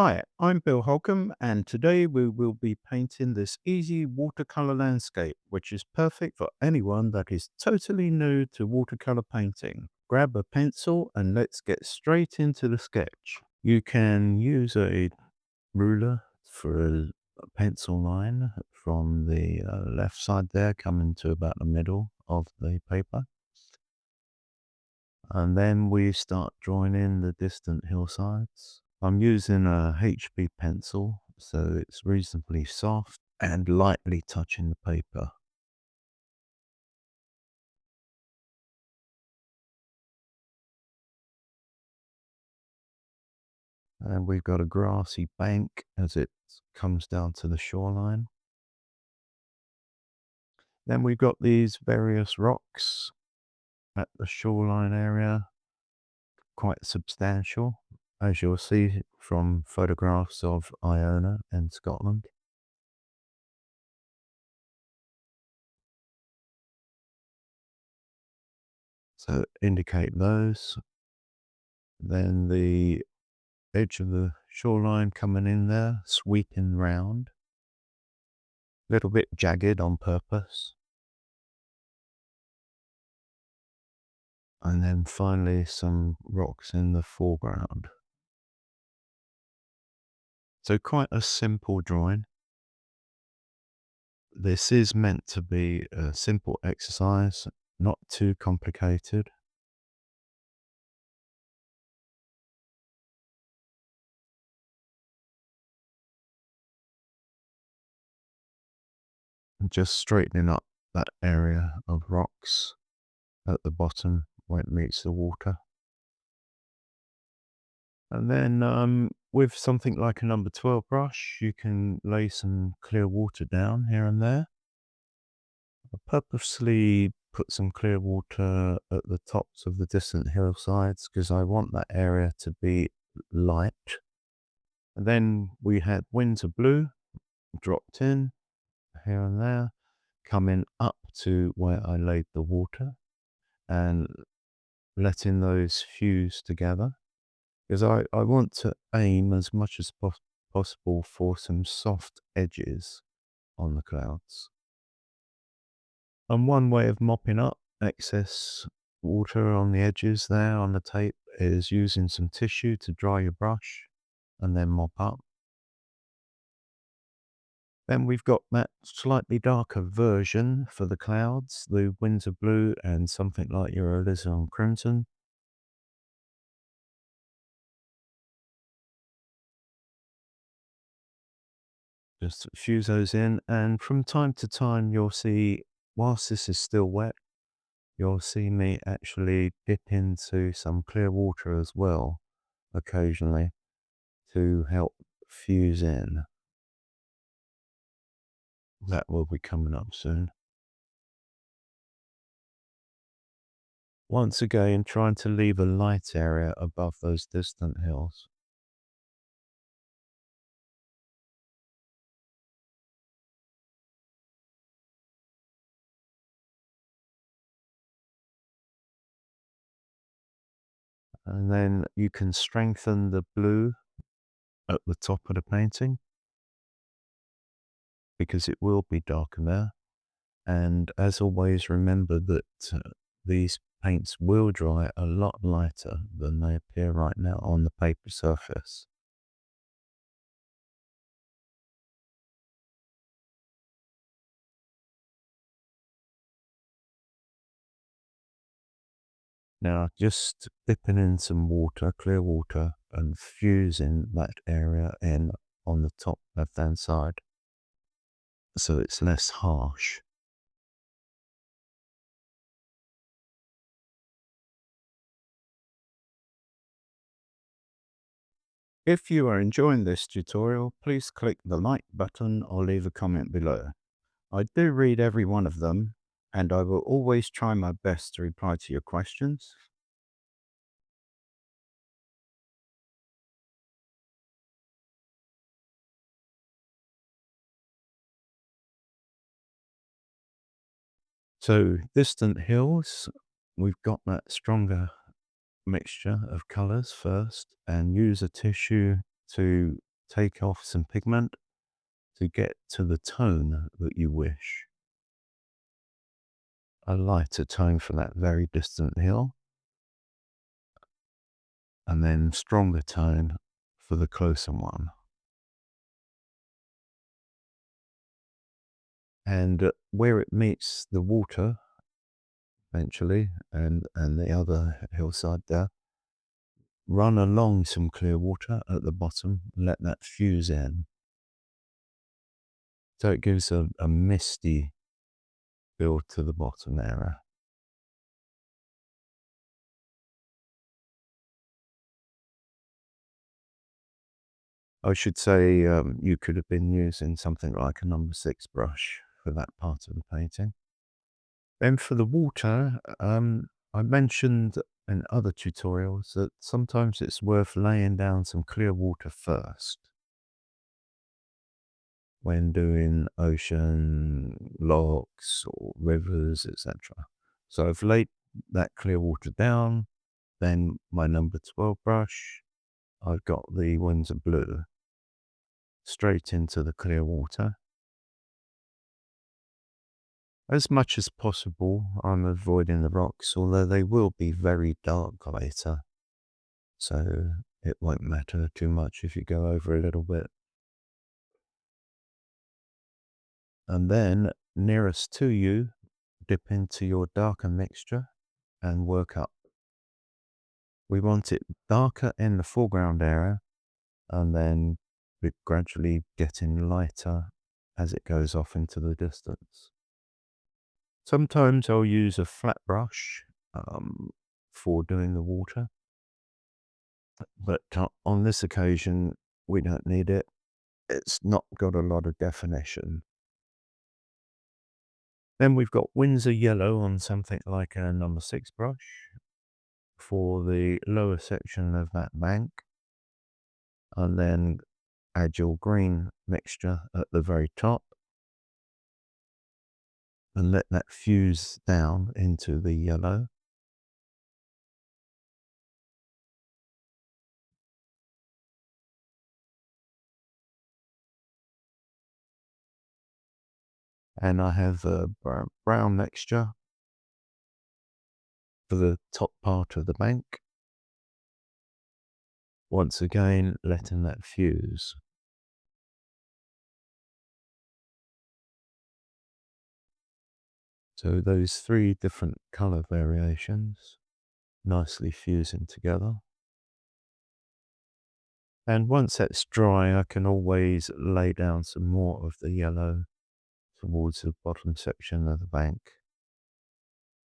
Hi, I'm Bill Holcomb, and today we will be painting this easy watercolor landscape, which is perfect for anyone that is totally new to watercolor painting. Grab a pencil and let's get straight into the sketch. You can use a ruler for a pencil line from the left side there, coming to about the middle of the paper. And then we start drawing in the distant hillsides. I'm using a HB pencil, so it's reasonably soft and lightly touching the paper. And we've got a grassy bank as it comes down to the shoreline. Then we've got these various rocks at the shoreline area, quite substantial, as you'll see from photographs of Iona and Scotland. So indicate those. Then the edge of the shoreline coming in there, sweeping round, a little bit jagged on purpose. And then finally some rocks in the foreground. So quite a simple drawing. This is meant to be a simple exercise, not too complicated. And just straightening up that area of rocks at the bottom where it meets the water. And then with something like a number 12 brush, you can lay some clear water down here and there. I purposely put some clear water at the tops of the distant hillsides because I want that area to be light. And then we had winds of blue dropped in here and there, coming up to where I laid the water and letting those fuse together. Because I want to aim as much as possible for some soft edges on the clouds. And one way of mopping up excess water on the edges there on the tape is using some tissue to dry your brush and then mop up. Then we've got that slightly darker version for the clouds, the winds of blue and something like your alizarin crimson. Just fuse those in, and from time to time you'll see, whilst this is still wet, you'll see me actually dip into some clear water as well, occasionally, to help fuse in. That will be coming up soon. Once again, trying to leave a light area above those distant hills. And then you can strengthen the blue at the top of the painting because it will be darker there. And as always, remember that these paints will dry a lot lighter than they appear right now on the paper surface. Now, just dipping in some water, clear water, and fusing that area in on the top left-hand side so it's less harsh. If you are enjoying this tutorial, please click the like button or leave a comment below. I do read every one of them, and I will always try my best to reply to your questions. So distant hills, we've got that stronger mixture of colors first, and use a tissue to take off some pigment to get to the tone that you wish. A lighter tone for that very distant hill, and then stronger tone for the closer one. And where it meets the water eventually, and the other hillside there, run along some clear water at the bottom and let that fuse in. So it gives a misty build to the bottom area. I should say you could have been using something like a No. 6 brush for that part of the painting. Then for the water, I mentioned in other tutorials that sometimes it's worth laying down some clear water first when doing ocean, lochs or rivers, etc. So I've laid that clear water down, then my No. 12 brush, I've got the Windsor Blue straight into the clear water. As much as possible, I'm avoiding the rocks, although they will be very dark later, so it won't matter too much if you go over a little bit. And then, nearest to you, dip into your darker mixture and work up. We want it darker in the foreground area, and then it gradually getting lighter as it goes off into the distance. Sometimes I'll use a flat brush for doing the water, but on this occasion we don't need it. It's not got a lot of definition. Then we've got Windsor Yellow on something like a No. 6 brush for the lower section of that bank, and then add your green mixture at the very top and let that fuse down into the yellow. And I have a brown mixture for the top part of the bank. Once again, letting that fuse. So those three different color variations nicely fusing together. And once that's dry, I can always lay down some more of the yellow towards the bottom section of the bank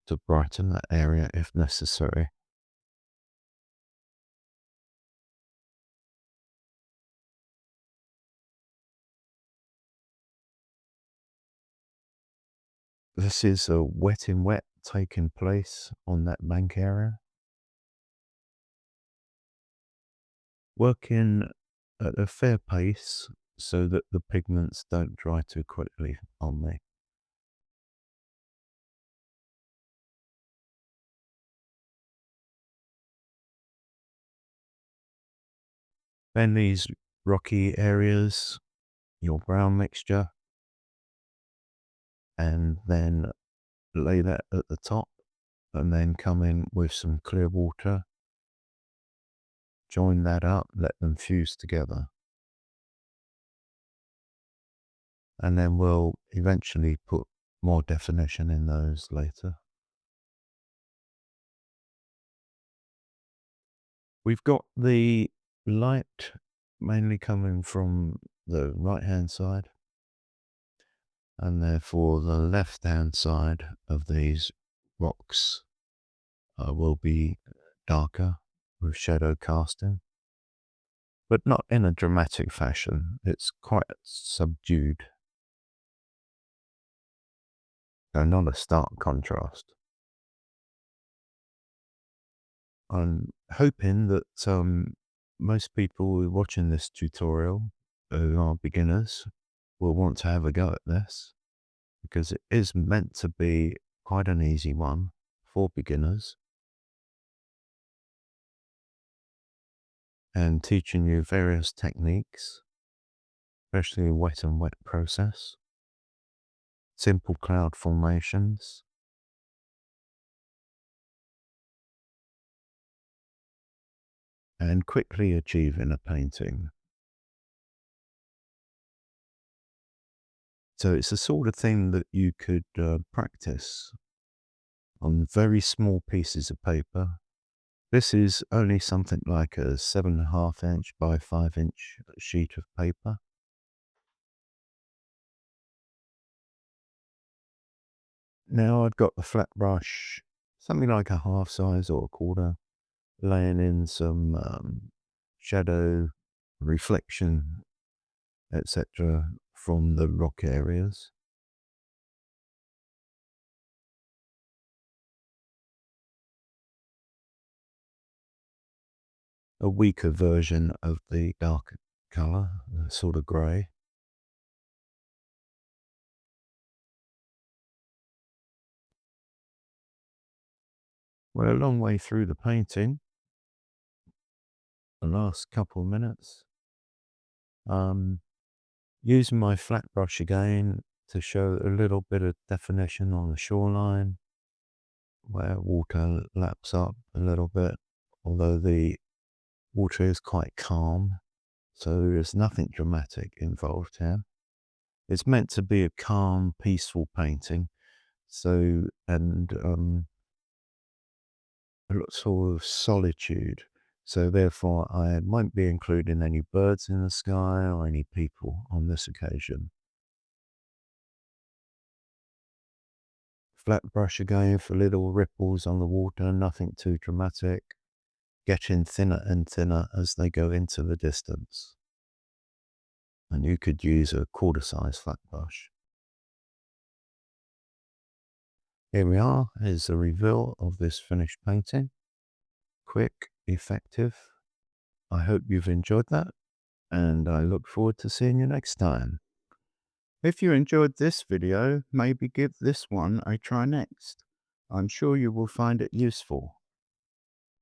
to brighten that area if necessary. This is a wet in wet taking place on that bank area. Working at a fair pace so that the pigments don't dry too quickly on me. Then these rocky areas, your brown mixture, and then lay that at the top, and then come in with some clear water, join that up, let them fuse together. And then we'll eventually put more definition in those later. We've got the light mainly coming from the right hand side, and therefore the left hand side of these rocks will be darker with shadow casting, but not in a dramatic fashion. It's quite subdued, so not a stark contrast. I'm hoping that most people who are watching this tutorial who are beginners will want to have a go at this, because it is meant to be quite an easy one for beginners and teaching you various techniques especially wet and wet process, simple cloud formations, and quickly achieving a painting. So it's the sort of thing that you could practice on very small pieces of paper. This is only something like a 7.5 inch by 5 inch sheet of paper. Now I've got the flat brush, something like a half size or a quarter, laying in some shadow, reflection, etc. from the rock areas. A weaker version of the darker colour, sort of grey. We're a long way through the painting, the last couple of minutes. Using my flat brush again to show a little bit of definition on the shoreline, where water laps up a little bit, although the water is quite calm, so there's nothing dramatic involved here. It's meant to be a calm, peaceful painting, so, and a lot sort of solitude. So therefore, I won't be including any birds in the sky or any people on this occasion. Flat brush again for little ripples on the water, nothing too dramatic, getting thinner and thinner as they go into the distance. And you could use a quarter size flat brush. Here we are, is a reveal of this finished painting. Quick, effective. I hope you've enjoyed that, and I look forward to seeing you next time. If you enjoyed this video, maybe give this one a try next. I'm sure you will find it useful.